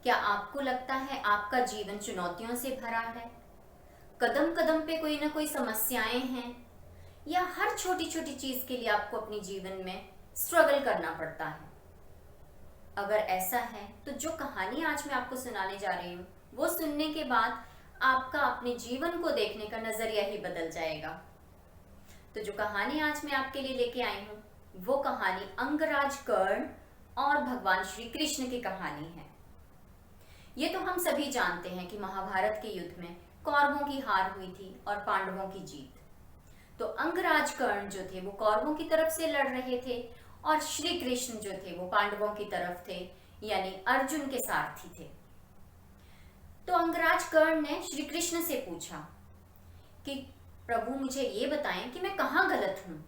क्या आपको लगता है आपका जीवन चुनौतियों से भरा है? कदम कदम पे कोई ना कोई समस्याएं हैं, या हर छोटी छोटी चीज के लिए आपको अपने जीवन में स्ट्रगल करना पड़ता है? अगर ऐसा है तो जो कहानी आज मैं आपको सुनाने जा रही हूँ, वो सुनने के बाद आपका अपने जीवन को देखने का नजरिया ही बदल जाएगा। तो जो कहानी आज मैं आपके लिए लेके आई हूँ, वो कहानी अंगराज कर्ण और भगवान श्री कृष्ण की कहानी है। ये तो हम सभी जानते हैं कि महाभारत के युद्ध में कौरवों की हार हुई थी और पांडवों की जीत। तो अंगराज कर्ण जो थे वो कौरवों की तरफ से लड़ रहे थे, और श्री कृष्ण जो थे वो पांडवों की तरफ थे, यानी अर्जुन के सारथी थे। तो अंगराज कर्ण ने श्री कृष्ण से पूछा कि प्रभु मुझे ये बताएं कि मैं कहाँ गलत हूँ।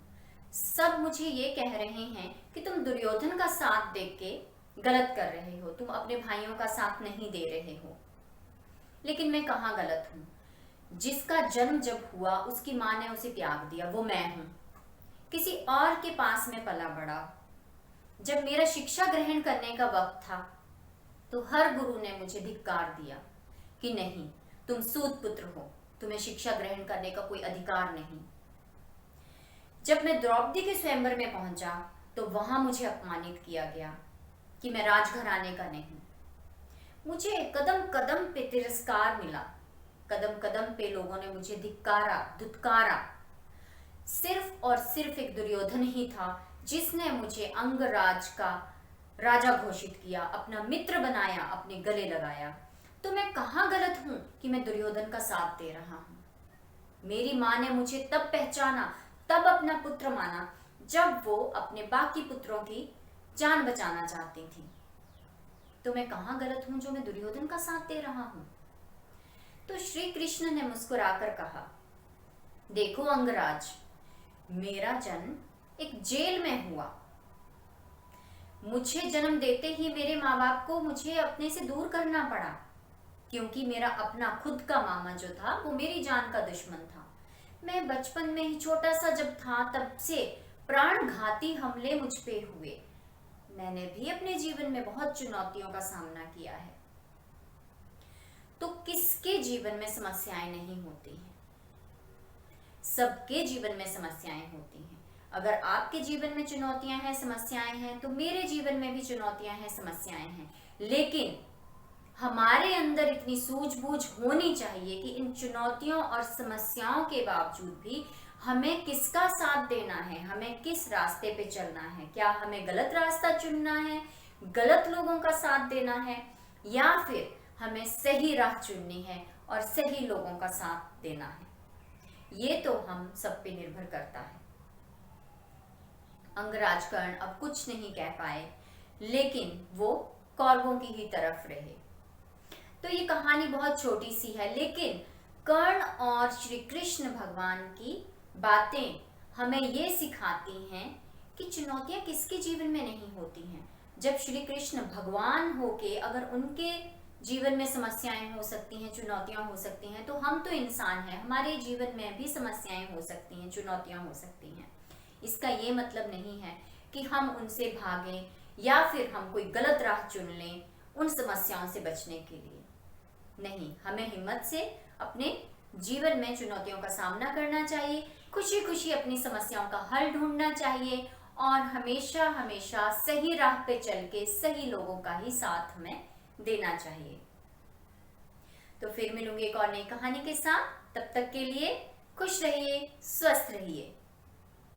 सब मुझे ये कह रहे हैं कि तुम दुर्योधन का साथ देख के गलत कर रहे हो, तुम अपने भाइयों का साथ नहीं दे रहे हो। लेकिन मैं कहाँ गलत हूँ? जिसका जन्म जब हुआ उसकी माँ ने उसे त्याग दिया, वो मैं हूँ। किसी और के पास में पला बड़ा। जब मेरा शिक्षा ग्रहण करने का वक्त था तो हर गुरु ने मुझे धिक्कार दिया कि नहीं, तुम सूत पुत्र हो, तुम्हें शिक्षा ग्रहण करने का कोई अधिकार नहीं। जब मैं द्रौपदी के स्वयंवर में पहुंचा तो वहां मुझे अपमानित किया गया कि मैं राजघराने का नहीं। मुझे कदम कदम पे तिरस्कार मिला, कदम कदम पे लोगों ने मुझे धिक्कारा, धुतकारा। सिर्फ और सिर्फ एक दुर्योधन ही था जिसने मुझे अंगराज का राजा घोषित किया, अपना मित्र बनाया, अपने गले लगाया। तो मैं कहाँ गलत हूँ कि मैं दुर्योधन का साथ दे रहा हूँ? मेरी माँ ने मुझे तब पहचाना, तब अपना पुत्र माना, जब वो अपने बाकी पुत्रों की जान बचाना चाहती थी। तो मैं कहाँ गलत हूँ जो मैं दुर्योधन का साथ दे रहा हूँ? तो श्री कृष्ण ने मुस्कुराकर कहा, देखो अंगराज, मेरा जन्म एक जेल में हुआ। मुझे जन्म देते ही मेरे माँ बाप को मुझे अपने से दूर करना पड़ा, क्योंकि मेरा अपना खुद का मामा जो था वो मेरी जान का दुश्मन था। मैं बचपन में ही छोटा सा जब था तब से प्राणघाती हमले मुझ पे हुए। मैंने भी अपने जीवन में बहुत चुनौतियों का सामना किया है। तो किसके जीवन में समस्याएं नहीं होती हैं? सबके जीवन में समस्याएं होती हैं। अगर आपके जीवन में चुनौतियां हैं, समस्याएं हैं, तो मेरे जीवन में भी चुनौतियां हैं, समस्याएं हैं। लेकिन हमारे अंदर इतनी सूझबूझ होनी चाहिए कि इन चुनौतियों और समस्याओं के बावजूद भी हमें किसका साथ देना है, हमें किस रास्ते पे चलना है। क्या हमें गलत रास्ता चुनना है, गलत लोगों का साथ देना है, या फिर हमें सही राह चुननी है और सही लोगों का साथ देना है? ये तो हम सब पे निर्भर करता है। अंगराज कर्ण अब कुछ नहीं कह पाए, लेकिन वो कौरवों की ही तरफ रहे। तो ये कहानी बहुत छोटी सी है, लेकिन कर्ण और श्री कृष्ण भगवान की बातें हमें ये सिखाती हैं कि चुनौतियां किसके जीवन में नहीं होती हैं। जब श्री कृष्ण भगवान होके अगर उनके जीवन में समस्याएं हो सकती हैं, चुनौतियां हो सकती हैं, तो हम तो इंसान हैं, हमारे जीवन में भी समस्याएं हो सकती हैं, चुनौतियां हो सकती हैं। इसका ये मतलब नहीं है कि हम उनसे भागें या फिर हम कोई गलत राह चुन लें उन समस्याओं से बचने के लिए। नहीं, हमें हिम्मत से अपने जीवन में चुनौतियों का सामना करना चाहिए, खुशी खुशी अपनी समस्याओं का हल ढूंढना चाहिए, और हमेशा हमेशा सही राह पे चल के सही लोगों का ही साथ हमें देना चाहिए। तो फिर मिलूंगी एक और नई कहानी के साथ। तब तक के लिए खुश रहिए, स्वस्थ रहिए।